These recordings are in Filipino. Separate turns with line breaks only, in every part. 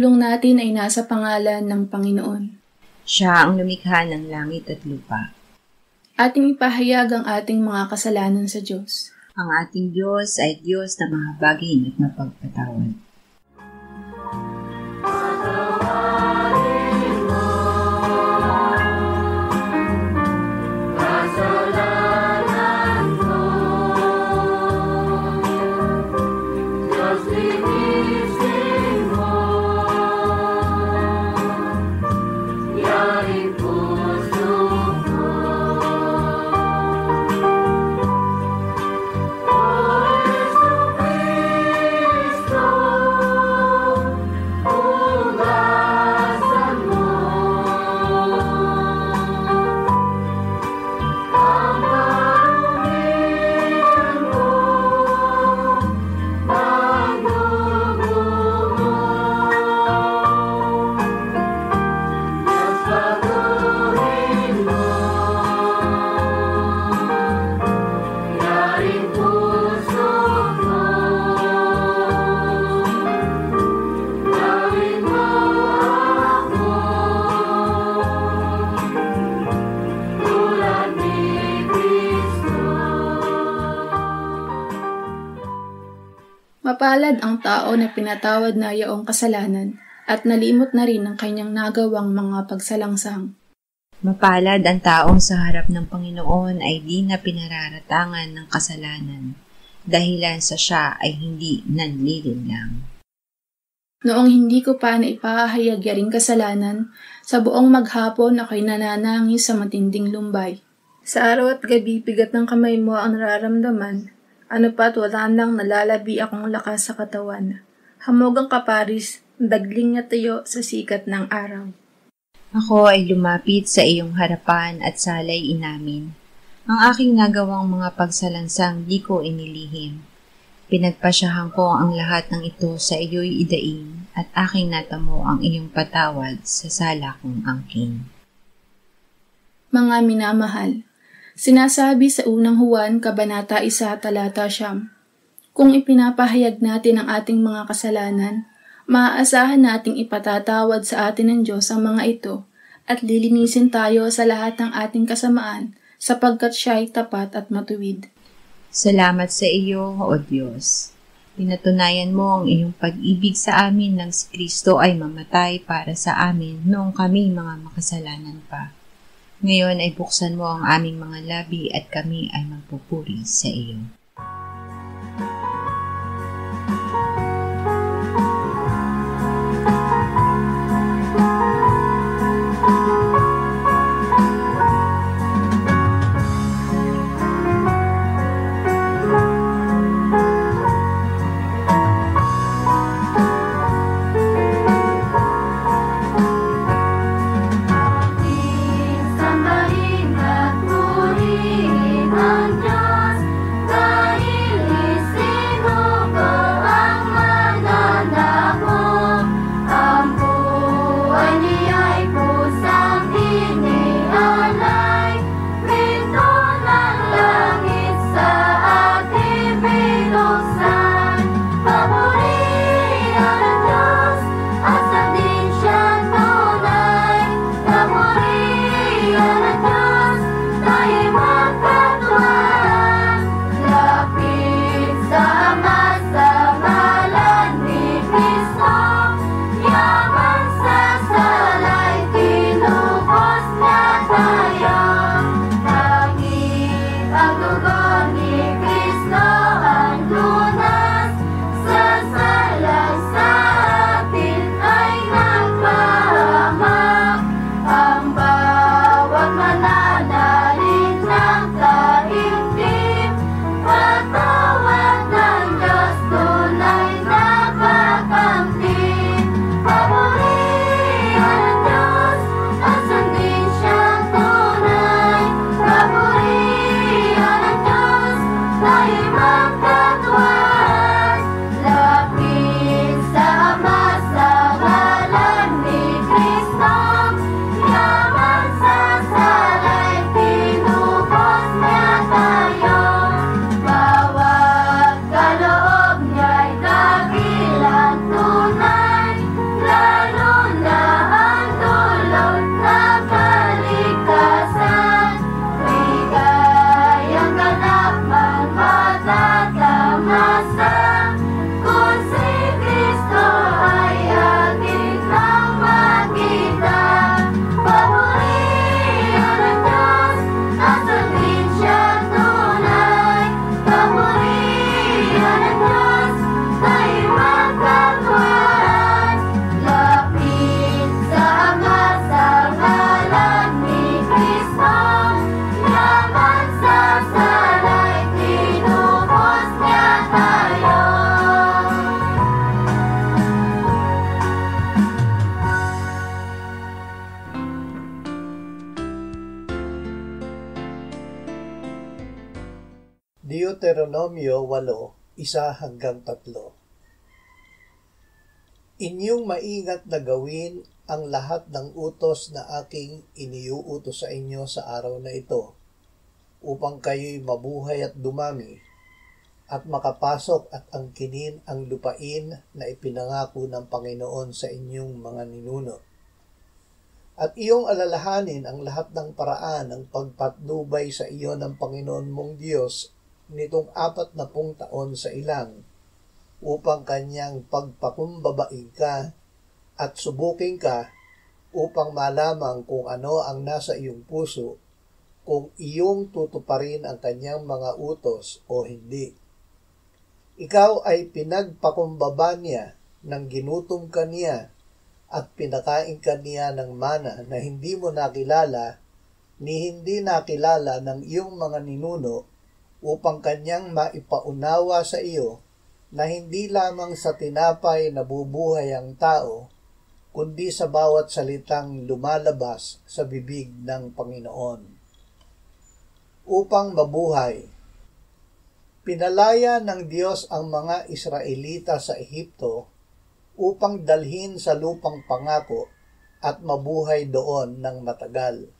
pagtulong natin ay nasa pangalan ng Panginoon.
Siya ang lumikha ng langit at lupa.
Ating ipahayag ang ating mga kasalanan sa Diyos.
Ang ating Diyos ay Diyos na mahabagin at mapagpatawad.
Mapalad ang tao na pinatawad na yaong kasalanan at nalimot na rin ang kanyang nagawang mga pagsalangsang.
Mapalad ang taong sa harap ng Panginoon ay di na pinararatangan ng kasalanan, dahilan sa siya ay hindi nanlilinlang.
Noong hindi ko pa naipahayag yaring kasalanan, sa buong maghapon ako'y nananangis sa matinding lumbay. Sa araw at gabi, bigat ng kamay mo ang nararamdaman. Ano pa't wala nang nalalabi akong lakas sa katawan. Hamog ang kaparis, dagling na tayo sa sikat ng araw.
Ako ay lumapit sa iyong harapan at salay inamin. Ang aking nagawang mga pagsalansang di ko inilihim. Pinagpasyahan ko ang lahat ng ito sa iyo'y idaing at aking natamo ang iyong patawad sa sala kong angkin.
Mga minamahal, sinasabi sa unang Juan, Kabanata 1, Talata 9, kung ipinapahayag natin ang ating mga kasalanan, maaasahan nating ipatatawad sa atin ng Diyos ang mga ito at lilinisin tayo sa lahat ng ating kasamaan sapagkat siya ay tapat at matuwid.
Salamat sa iyo, O Diyos. Pinatunayan mo ang iyong pag-ibig sa amin nang si Kristo ay mamatay para sa amin noong kami mga makasalanan pa. Ngayon ay buksan mo ang aming mga labi at kami ay magpupuri sa iyo.
Sambahin at purihin ang Diyos. Deuteronomio 8:1-3. Inyong maingat na gawin ang lahat ng utos na aking iniuutos sa inyo sa araw na ito, upang kayo'y mabuhay at dumami, at makapasok at angkinin ang lupain na ipinangako ng Panginoon sa inyong mga ninuno. At iyong alalahanin ang lahat ng paraan ng pagpatnubay sa iyo ng Panginoon mong Diyos nitong 40 taon sa ilang, upang kanyang pagpakumbabain ka at subukin ka upang malaman kung ano ang nasa iyong puso, kung iyong tutuparin ang kanyang mga utos o hindi. Ikaw ay pinagpakumbaba niya nang ginutom ka niya at pinakain ka niya ng mana na hindi mo nakilala ni hindi nakilala ng iyong mga ninuno, upang kanyang maipaunawa sa iyo na hindi lamang sa tinapay nabubuhay ang tao, kundi sa bawat salitang lumalabas sa bibig ng Panginoon. Upang mabuhay, pinalaya ng Diyos ang mga Israelita sa Ehipto upang dalhin sa lupang pangako at mabuhay doon ng matagal.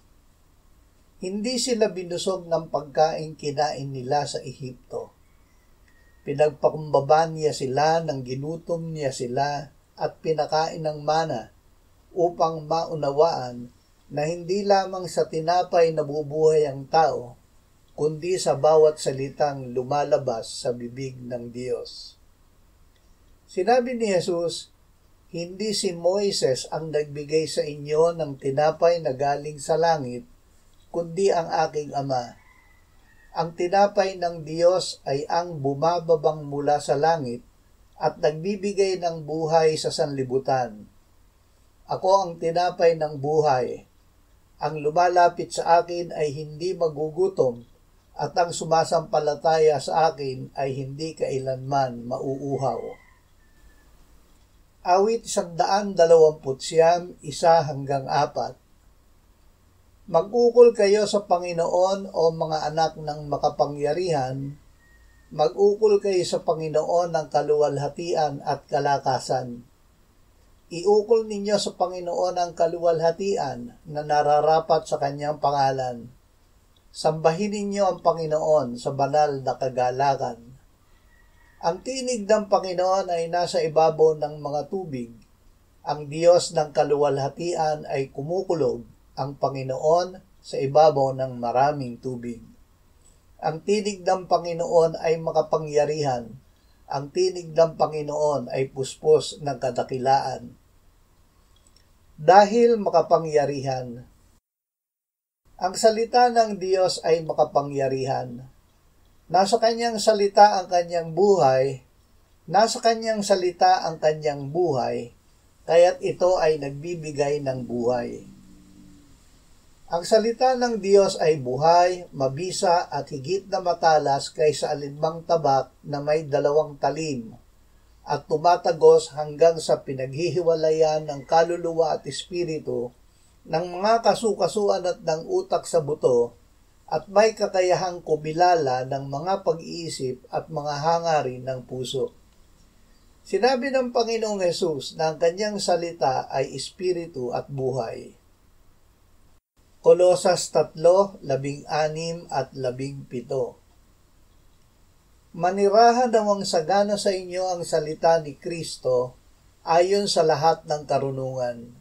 Hindi sila binusog ng pagkain kinain nila sa Ehipto. Pinagpakumbaba niya sila nang ginutom niya sila at pinakain ng mana upang maunawaan na hindi lamang sa tinapay nabubuhay ang tao, kundi sa bawat salitang lumalabas sa bibig ng Diyos. Sinabi ni Jesus, hindi si Moises ang nagbigay sa inyo ng tinapay na galing sa langit, kundi ang aking Ama. Ang tinapay ng Diyos ay ang bumababang mula sa langit at nagbibigay ng buhay sa sanlibutan. Ako ang tinapay ng buhay. Ang lumalapit sa akin ay hindi magugutom, at ang sumasampalataya sa akin ay hindi kailanman mauuhaw. Awit 129, 1-4. Mag-ukol kayo sa Panginoon o mga anak ng makapangyarihan, mag-ukol kayo sa Panginoon ng kaluwalhatian at kalakasan. Iukol ninyo sa Panginoon ang kaluwalhatian na nararapat sa kanyang pangalan. Sambahin ninyo ang Panginoon sa banal na kagalakan. Ang tinig ng Panginoon ay nasa ibabaw ng mga tubig. Ang Diyos ng kaluwalhatian ay kumukulog, ang Panginoon sa ibabaw ng maraming tubig. Ang tinig ng Panginoon ay makapangyarihan. Ang tinig ng Panginoon ay puspos ng kadakilaan. Dahil makapangyarihan, ang salita ng Diyos ay makapangyarihan. Nasa kanyang salita ang kanyang buhay, nasa kanyang salita ang kanyang buhay, kaya't ito ay nagbibigay ng buhay. Ang salita ng Diyos ay buhay, mabisa at higit na matalas kaysa alinmang tabak na may 2 talim, at tumatagos hanggang sa pinaghihiwalayan ng kaluluwa at espiritu, ng mga kasukasuan at ng utak sa buto, at may kakayahang kumilala ng mga pag-iisip at mga hangarin ng puso. Sinabi ng Panginoong Hesus na ang kanyang salita ay espiritu at buhay. Kolosas 3:16-17. Manirahan nawang sagana sa inyo ang salita ni Kristo ayon sa lahat ng karunungan.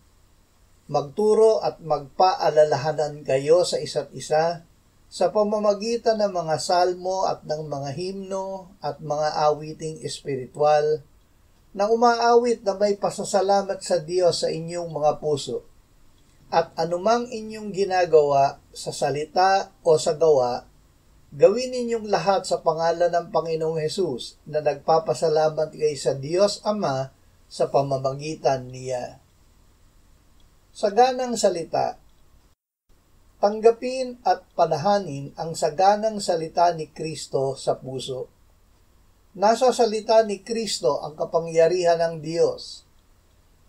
Magturo at magpaalalahanan kayo sa isa't isa sa pamamagitan ng mga salmo at ng mga himno at mga awiting espiritual na umaawit na may pasasalamat sa Diyos sa inyong mga puso. At anumang inyong ginagawa sa salita o sa gawa, gawin ninyong lahat sa pangalan ng Panginoong Hesus na nagpapasalamat kay sa Diyos Ama sa pamamagitan niya. Saganang salita. Tanggapin at panahanin ang saganang salita ni Kristo sa puso. Nasa salita ni Kristo ang kapangyarihan ng Diyos.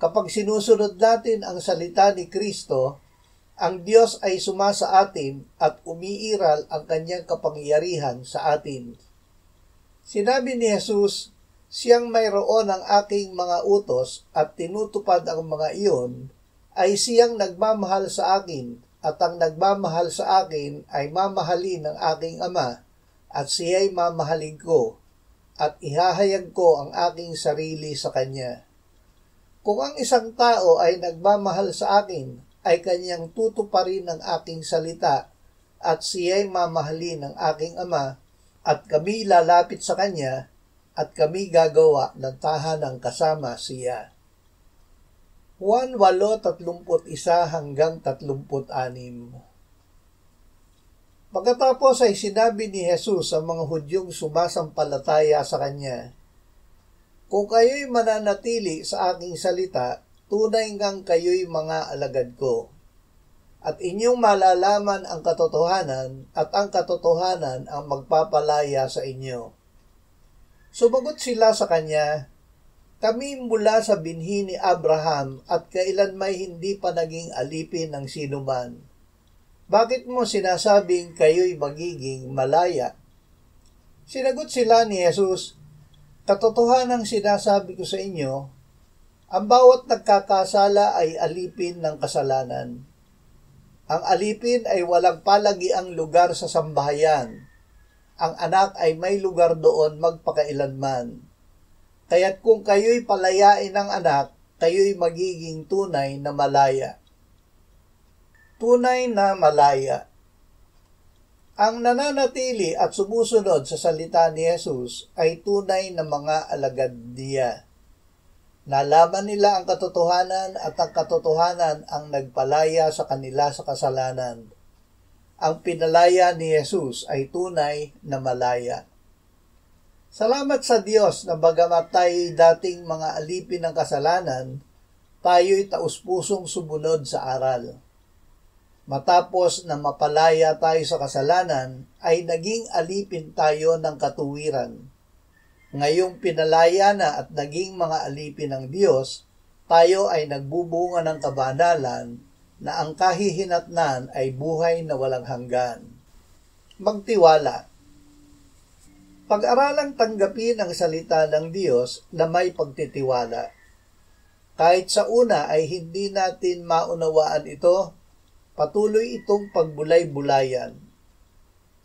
Kapag sinusunod natin ang salita ni Kristo, ang Diyos ay sumasa atin at umiiral ang kanyang kapangyarihan sa atin. Sinabi ni Jesus, siyang mayroon ang aking mga utos at tinutupad ang mga iyon, ay siyang nagmamahal sa akin, at ang nagmamahal sa akin ay mamahalin ng aking Ama, at siya'y mamahalin ko, at ihahayag ko ang aking sarili sa kanya. Kung ang isang tao ay nagmamahal sa akin, ay kanyang tutuparin ang aking salita, at siya'y mamahalin ng aking Ama, at kami lalapit sa kanya, at kami gagawa ng tahanang kasama siya. Juan 8:31-36. Pagkatapos ay sinabi ni Jesus sa mga Hudyong sumasampalataya sa kanya, kung kayo'y mananatili sa aking salita, tunay ngang kayo'y mga alagad ko. At inyong malalaman ang katotohanan, at ang katotohanan ang magpapalaya sa inyo. Sumagot sila sa kanya, kami mula sa binhi ni Abraham at kailan may hindi pa naging alipin ng sinuman. Bakit mo sinasabing kayo'y magiging malaya? Sinagot sila ni Jesus, katotohanang sinasabi ko sa inyo, ang bawat nagkakasala ay alipin ng kasalanan. Ang alipin ay walang palagiang lugar sa sambahayan. Ang anak ay may lugar doon magpakailanman. Kaya't kung kayo'y palayain ng anak, kayo'y magiging tunay na malaya. Tunay na malaya. Ang nananatili at sumusunod sa salita ni Jesus ay tunay na mga alagad niya. Nalaman nila ang katotohanan at ang katotohanan ang nagpalaya sa kanila sa kasalanan. Ang pinalaya ni Jesus ay tunay na malaya. Salamat sa Diyos na bagamat tayo'y dating mga alipin ng kasalanan, tayo'y taus-pusong sumunod sa aral. Matapos na mapalaya tayo sa kasalanan, ay naging alipin tayo ng katuwiran. Ngayong pinalaya na at naging mga alipin ng Diyos, tayo ay nagbubunga ng kabanalan na ang kahihinatnan ay buhay na walang hanggan. Magtiwala. Pag-aralang tanggapin ang salita ng Diyos na may pagtitiwala. Kahit sa una ay hindi natin maunawaan ito, patuloy itong pagbulay-bulayan.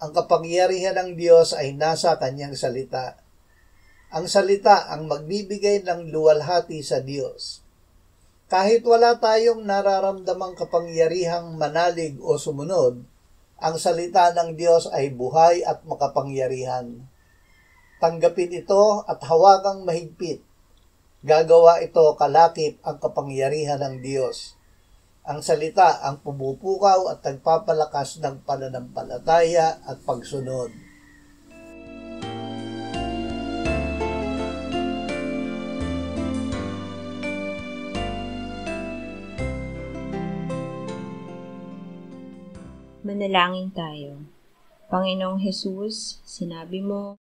Ang kapangyarihan ng Diyos ay nasa kanyang salita. Ang salita ang magbibigay ng luwalhati sa Diyos. Kahit wala tayong nararamdamang kapangyarihang manalig o sumunod, ang salita ng Diyos ay buhay at makapangyarihan. Tanggapin ito at hawakang mahigpit. Gagawa ito kalakip ang kapangyarihan ng Diyos. Ang salita ang pumupukaw at nagpapalakas ng pananampalataya at pagsunod.
Manalangin tayo. Panginoong Hesus, sinabi mo,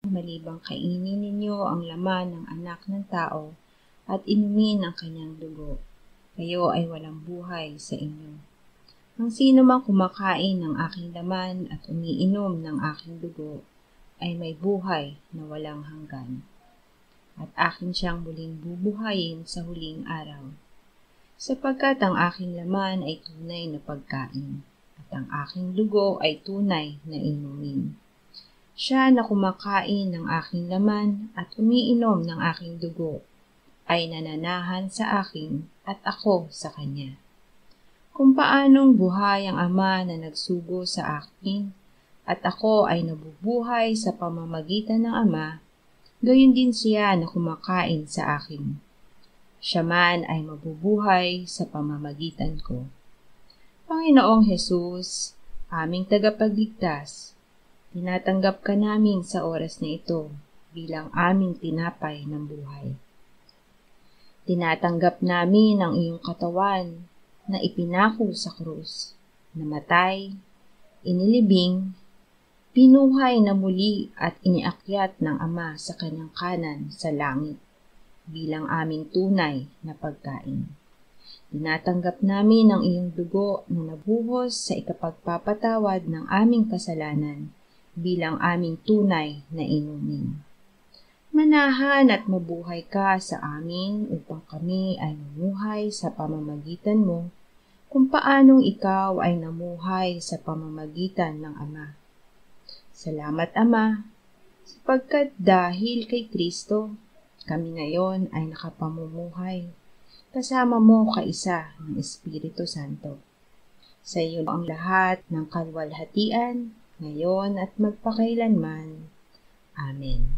malibang kainin ninyo ang laman ng anak ng tao at inumin ang kanyang dugo, kayo ay walang buhay sa inyo. Ang sino mang kumakain ng aking laman at umiinom ng aking dugo ay may buhay na walang hanggan, at akin siyang muling bubuhayin sa huling araw. Sapagkat ang aking laman ay tunay na pagkain, at ang aking dugo ay tunay na inumin. Siya na kumakain ng aking laman at umiinom ng aking dugo ay nananahan sa akin at ako sa kanya. Kung paanong buhay ang Ama na nagsugo sa akin at ako ay nabubuhay sa pamamagitan ng Ama, gayon din siya na kumakain sa akin. Siya man ay mabubuhay sa pamamagitan ko. Panginoong Hesus, aming tagapagligtas, tinatanggap ka namin sa oras na ito bilang aming tinapay ng buhay. Tinatanggap namin ang iyong katawan na ipinako sa krus, namatay, inilibing, pinuhay na muli at iniakyat ng Ama sa kanyang kanan sa langit bilang aming tunay na pagkain. Tinatanggap namin ang iyong dugo na nabuhos sa ikapagpapatawad ng aming kasalanan bilang aming tunay na inumin. Manahan at mabuhay ka sa amin upang kami ay mamuhay sa pamamagitan mo, kung paanong ikaw ay namuhay sa pamamagitan ng Ama. Salamat, Ama, sapagkat dahil kay Kristo, kami ngayon ay nakapamumuhay, kasama mo kaisa ng Espiritu Santo. Sa iyo ang lahat ng kalwalhatian, ngayon at magpakailanman. Amen.